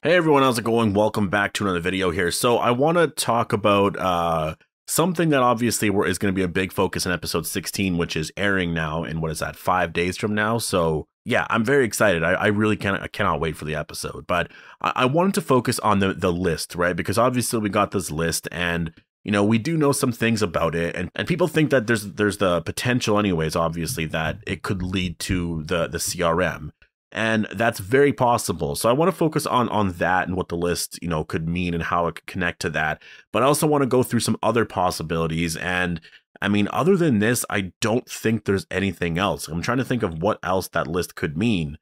Hey everyone, how's it going? Welcome back to another video here. So I want to talk about something that obviously is going to be a big focus in episode 16, which is airing now in, what is that, 5 days from now? So yeah, I'm very excited. I really cannot wait for the episode. But I wanted to focus on the list, right? Because obviously we got this list and we do know some things about it, and people think that there's the potential anyways, obviously, that it could lead to the CRM. And that's very possible. So I want to focus on that and what the list, could mean and how it could connect to that. But I also want to go through some other possibilities. And I mean, other than this, I don't think there's anything else. I'm trying to think of what else that list could mean,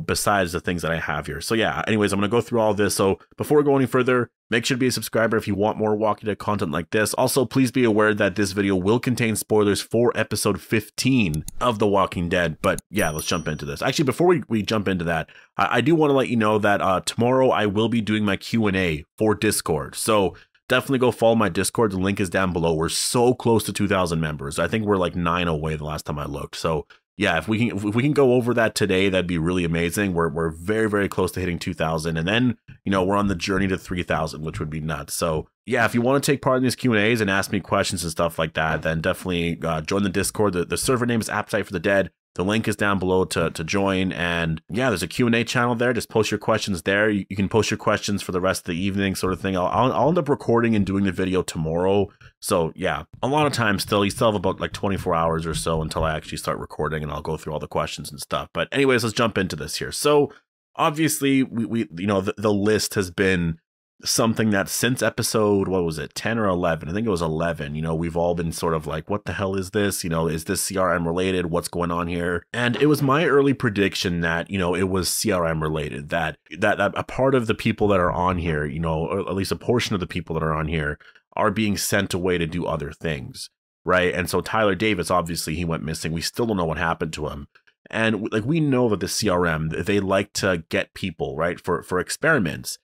besides the things that I have here. So yeah, anyways, I'm going to go through all this. So before we go any further, make sure to be a subscriber if you want more Walking Dead content like this. Also, please be aware that this video will contain spoilers for episode 15 of The Walking Dead. But yeah, let's jump into this. Actually, before we jump into that, I do want to let you know that tomorrow I will be doing my Q&A for Discord. So definitely go follow my Discord. The link is down below. We're so close to 2,000 members. I think we're like 9 away the last time I looked. So yeah, if we can go over that today, that'd be really amazing. We're very, very close to hitting 2,000, and then we're on the journey to 3,000, which would be nuts. So yeah, if you want to take part in these Q&As and ask me questions and stuff like that, then definitely join the Discord. The server name is Appetite for the Dead. The link is down below to join, and yeah, there's a Q&A channel there. Just post your questions there. You can post your questions for the rest of the evening, sort of thing. I'll end up recording and doing the video tomorrow. So yeah, a lot of time still. You still have about like 24 hours or so until I actually start recording, and I'll go through all the questions and stuff. But anyways, let's jump into this here. So obviously, the list has been something that since episode, what was it, 10 or 11? I think it was 11. We've all been sort of like, what the hell is this? Is this CRM related? What's going on here? And it was my early prediction that, it was CRM related, that a part of the people that are on here, or at least a portion of the people that are on here are being sent away to do other things, right? And so Tyler Davis, obviously he went missing. We still don't know what happened to him. And like, we know that the CRM, they like to get people, right, for experiments.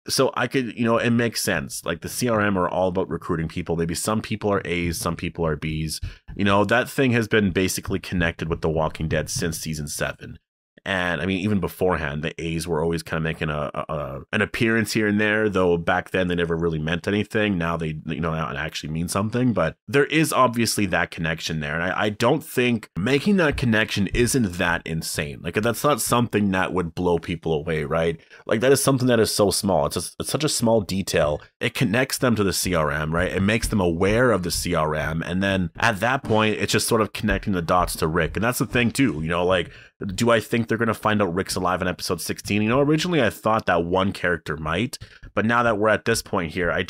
So I could, it makes sense. Like, the CRM are all about recruiting people. Maybe some people are A's, some people are B's. That thing has been basically connected with The Walking Dead since season 7. And I mean, even beforehand, the A's were always kind of making an appearance here and there, though back then they never really meant anything. Now they, now it actually means something. But there is obviously that connection there. And I don't think making that connection isn't that insane. Like, that's not something that would blow people away, right? Like, that is something that is so small. It's such a small detail. It connects them to the CRM, right? It makes them aware of the CRM. And then at that point, it's just sort of connecting the dots to Rick. And that's the thing too, like, do I think they're going to find out Rick's alive in episode 16? Originally I thought that one character might, but now that we're at this point here, I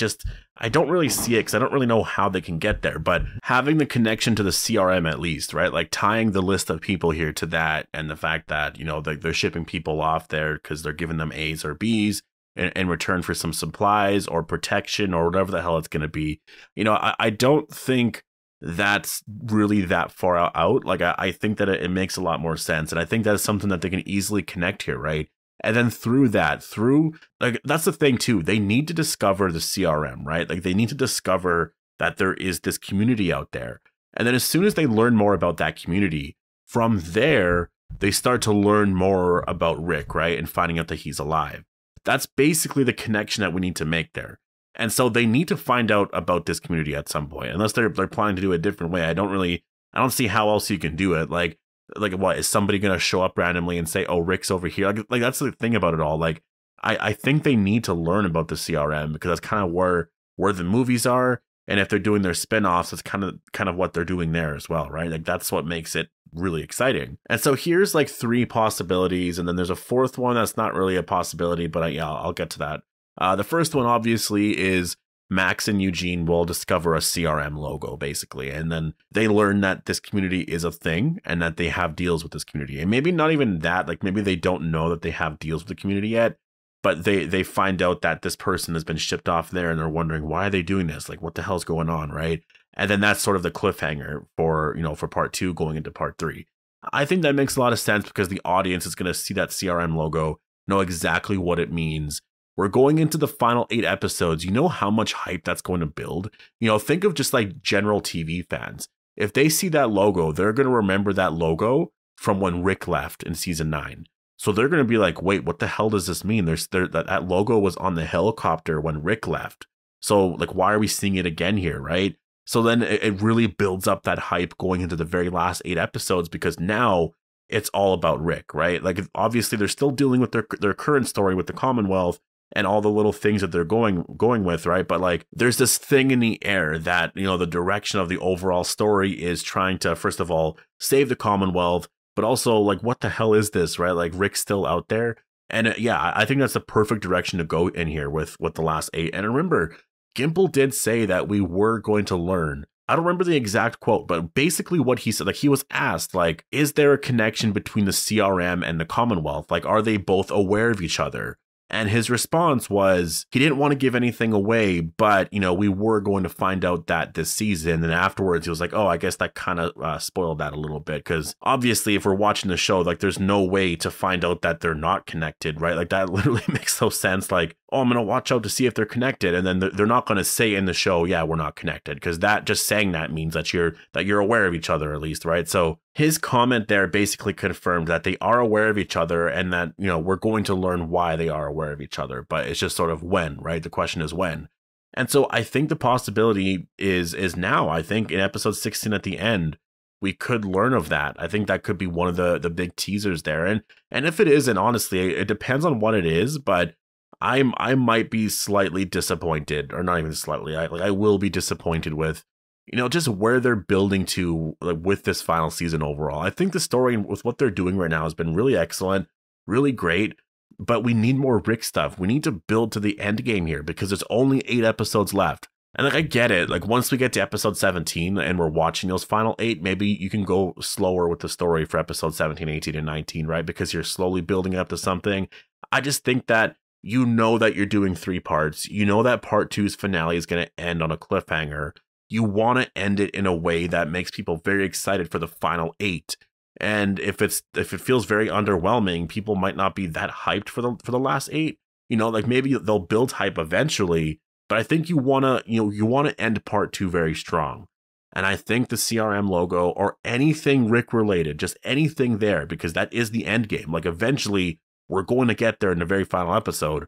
don't really see it because I don't really know how they can get there. But having the connection to the CRM at least, right? Like, tying the list of people here to that, and the fact that, they're shipping people off there because they're giving them A's or B's in return for some supplies or protection or whatever the hell it's going to be. I don't think that's really that far out. Like, I think that it makes a lot more sense. And I think that's something that they can easily connect here, right? And then through like, that's the thing too. They need to discover the CRM, right? Like, they need to discover that there is this community out there. And then as soon as they learn more about that community, from there, they start to learn more about Rick, right? And finding out that he's alive. That's basically the connection that we need to make there. And so they need to find out about this community at some point, unless they're planning to do it a different way. I don't see how else you can do it. Like what, is somebody going to show up randomly and say, oh, Rick's over here? Like that's the thing about it all. Like, I think they need to learn about the CRM, because that's kind of where the movies are. And if they're doing their spinoffs, it's kind of what they're doing there as well, right? Like, that's what makes it really exciting. And so here's like 3 possibilities, and then there's a 4th one that's not really a possibility, but yeah, I'll get to that. The first one obviously is Max and Eugene will discover a CRM logo, basically, and then they learn that this community is a thing and that they have deals with this community. And maybe not even that, like, maybe they don't know that they have deals with the community yet, but they find out that this person has been shipped off there, and they're wondering, why are they doing this? Like, what the hell's going on, right? And then that's sort of the cliffhanger for, for part 2 going into part 3. I think that makes a lot of sense, because the audience is going to see that CRM logo, know exactly what it means. We're going into the final 8 episodes. You know how much hype that's going to build? Think of just like general TV fans. If they see that logo, they're going to remember that logo from when Rick left in season 9. So they're going to be like, wait, what the hell does this mean? That logo was on the helicopter when Rick left. So like, why are we seeing it again here, right? So then it really builds up that hype going into the very last 8 episodes, because now it's all about Rick, right? Like, obviously they're still dealing with their current story with the Commonwealth and all the little things that they're going with, right? But like, there's this thing in the air that, you know, the direction of the overall story is trying to, first of all, save the Commonwealth, but also like, what the hell is this, right? Like, Rick's still out there. And yeah, I think that's the perfect direction to go in here with the last 8. And remember, Gimple did say that we were going to learn. I don't remember the exact quote, but basically what he said, like, he was asked, like, is there a connection between the CRM and the Commonwealth? Like, are they both aware of each other? And his response was he didn't want to give anything away, but, you know, we were going to find out that this season. And afterwards, he was like, oh, I guess that kind of spoiled that a little bit. Because obviously, if we're watching the show, like, there's no way to find out that they're not connected, right? Like, that literally makes no sense. Like, oh, I'm going to watch out to see if they're connected. And then they're not going to say in the show, yeah, we're not connected. Because that, just saying that means that you're aware of each other, at least, right? So his comment there basically confirmed that they are aware of each other, and that, you know, we're going to learn why they are aware of each other, but it's just sort of when, right? The question is when. And so I think the possibility is now. I think in episode 16 at the end, we could learn of that. I think that could be one of the big teasers there. And if it isn't, honestly, it depends on what it is, but I might be slightly disappointed, or not even slightly. I will be disappointed with, you know, just where they're building to, like, with this final season overall. I think the story with what they're doing right now has been really excellent, really great, but we need more Rick stuff. We need to build to the end game here, because there's only 8 episodes left. And like, I get it. Like, once we get to episode 17 and we're watching those final 8, maybe you can go slower with the story for episode 17, 18, and 19, right? Because you're slowly building up to something. I just think that, you know, that you're doing 3 parts. You know that part 2's finale is going to end on a cliffhanger. You want to end it in a way that makes people very excited for the final 8. And if it feels very underwhelming, people might not be that hyped for the last 8. You know, like, maybe they'll build hype eventually, but I think you want to end part 2 very strong. And I think the CRM logo, or anything Rick related, just anything there, because that is the end game. Like, eventually we're going to get there in the very final episode,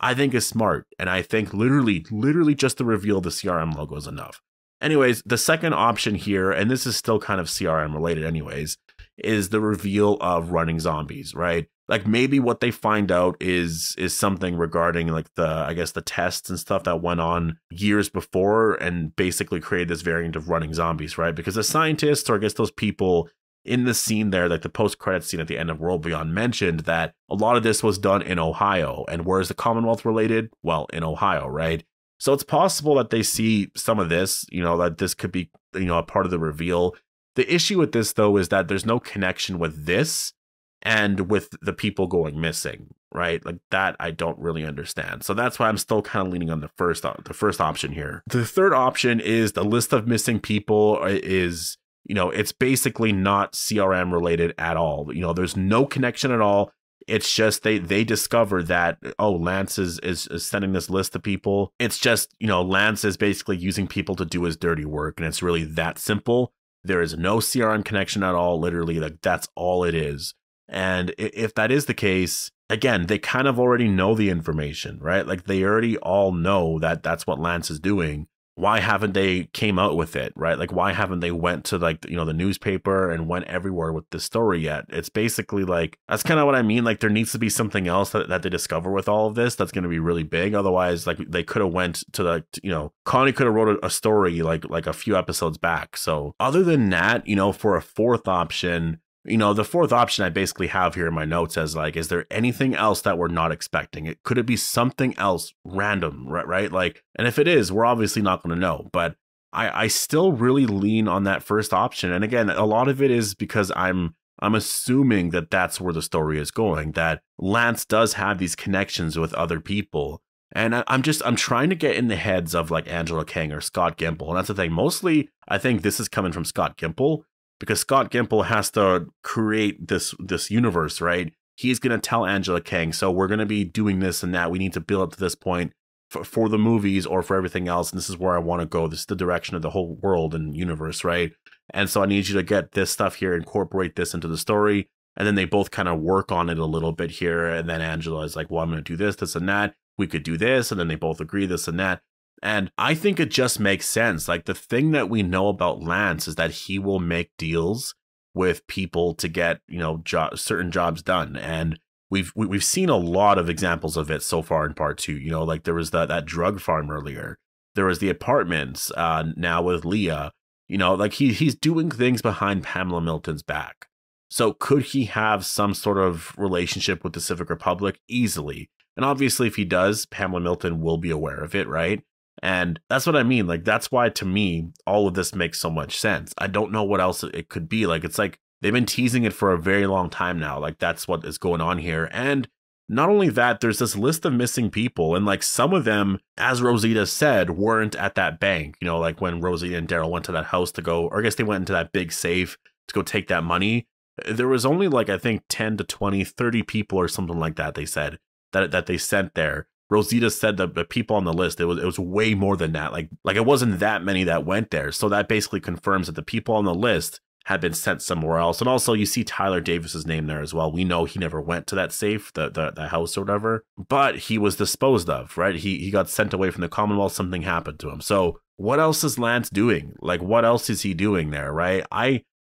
I think is smart. And I think literally just to reveal the CRM logo is enough. Anyways, the second option here, and this is still kind of CRM related anyways, is the reveal of running zombies, right? Like, maybe what they find out is something regarding, like, the tests and stuff that went on years before and basically created this variant of running zombies, right? Because the scientists, or I guess those people in the scene there, like the post-credit scene at the end of World Beyond, mentioned that a lot of this was done in Ohio. And where is the Commonwealth related? Well, in Ohio, right? So it's possible that they see some of this, you know, that this could be, you know, a part of the reveal. The issue with this, though, is that there's no connection with this and with the people going missing, right? Like, that I don't really understand. So that's why I'm still kind of leaning on the first option here. The third option is the list of missing people is, you know, it's basically not CRM related at all. You know, there's no connection at all. It's just they discover that, oh, Lance is sending this list to people. It's just, you know, Lance is basically using people to do his dirty work, and it's really that simple. There is no CRM connection at all. Literally, like, that's all it is. And if that is the case, again, they kind of already know the information, right? Like, they already all know that that's what Lance is doing. Why haven't they came out with it, right? Like, why haven't they went to, like, you know, the newspaper and went everywhere with the story yet? It's basically like, that's kind of what I mean. Like, there needs to be something else that they discover with all of this that's going to be really big. Otherwise, like, they could have went to, like, you know, Connie could have wrote a story like a few episodes back. So other than that, you know, for a fourth option, you know, the fourth option I basically have here in my notes as, like, is there anything else that we're not expecting? Could it be something else random, right? Like, and if it is, we're obviously not going to know. But I still really lean on that first option. And again, a lot of it is because I'm assuming that that's where the story is going, that Lance does have these connections with other people. And I'm trying to get in the heads of, like, Angela Kang or Scott Gimple. And that's the thing. Mostly, I think this is coming from Scott Gimple, because Scott Gimple has to create this universe, right? He's going to tell Angela Kang, so we're going to be doing this and that. We need to build up to this point for the movies or for everything else. And this is where I want to go. This is the direction of the whole world and universe, right? And so I need you to get this stuff here, incorporate this into the story. And then they both kind of work on it a little bit here. And then Angela is like, well, I'm going to do this, this, and that. We could do this. And then they both agree this and that. And I think it just makes sense. Like, the thing that we know about Lance is that he will make deals with people to get, you know, certain jobs done. And we've seen a lot of examples of it so far in part 2. You know, like there was that drug farm earlier. There was the apartments now with Leah. You know, like he's doing things behind Pamela Milton's back. So could he have some sort of relationship with the Civic Republic? Easily. And obviously, if he does, Pamela Milton will be aware of it, right? And that's what I mean. Like, that's why, to me, all of this makes so much sense. I don't know what else it could be. Like, it's like they've been teasing it for a very long time now. Like, that's what is going on here. And not only that, there's this list of missing people. And like some of them, as Rosita said, weren't at that bank. You know, like when Rosita and Daryl went to that house to go, or I guess they went into that big safe to go take that money. There was only like, I think 10 to 20, 30 people or something like that, they said, that they sent there. Rosita said that the people on the list, it was way more than that. Like it wasn't that many that went there. So that basically confirms that the people on the list had been sent somewhere else. And also you see Tyler Davis's name there as well. We know he never went to that safe, the house or whatever, but he was disposed of, right? He got sent away from the Commonwealth. Something happened to him. So what else is Lance doing? Like, what else is he doing there, right?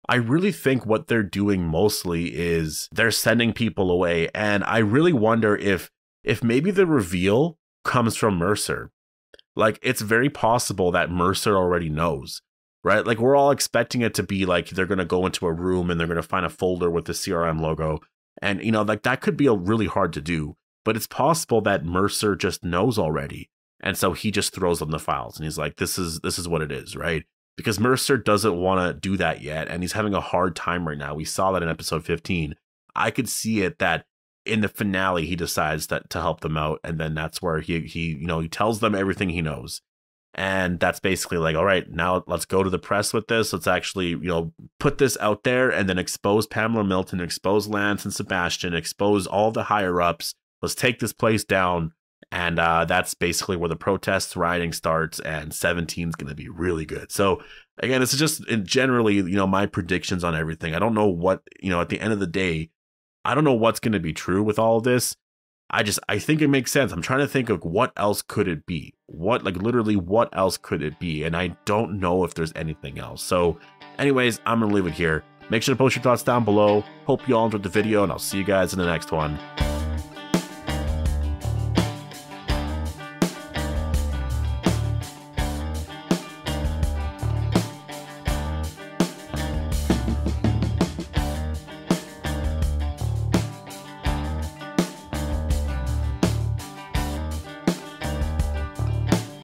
I really think what they're doing mostly is they're sending people away. And I really wonder if maybe the reveal comes from Mercer. Like, it's very possible that Mercer already knows, right? Like, we're all expecting it to be like they're going to go into a room and they're going to find a folder with the CRM logo. And, you know, like that could be really hard to do. But it's possible that Mercer just knows already. And so he just throws them the files and he's like, this is what it is, right? Because Mercer doesn't want to do that yet. And he's having a hard time right now. We saw that in episode 15. I could see it that in the finale, he decides that to help them out. And then that's where he tells them everything he knows. And that's basically like, all right, now let's go to the press with this. Let's actually, you know, put this out there and then expose Pamela Milton, expose Lance and Sebastian, expose all the higher ups. Let's take this place down. And that's basically where the protests, rioting starts, and 17 is going to be really good. So again, this is just generally, you know, my predictions on everything. I don't know what, you know, at the end of the day, I don't know what's going to be true with all of this. I think it makes sense. I'm trying to think of what else could it be? Literally what else could it be? And I don't know if there's anything else. So anyways, I'm going to leave it here. Make sure to post your thoughts down below. Hope you all enjoyed the video, and I'll see you guys in the next one.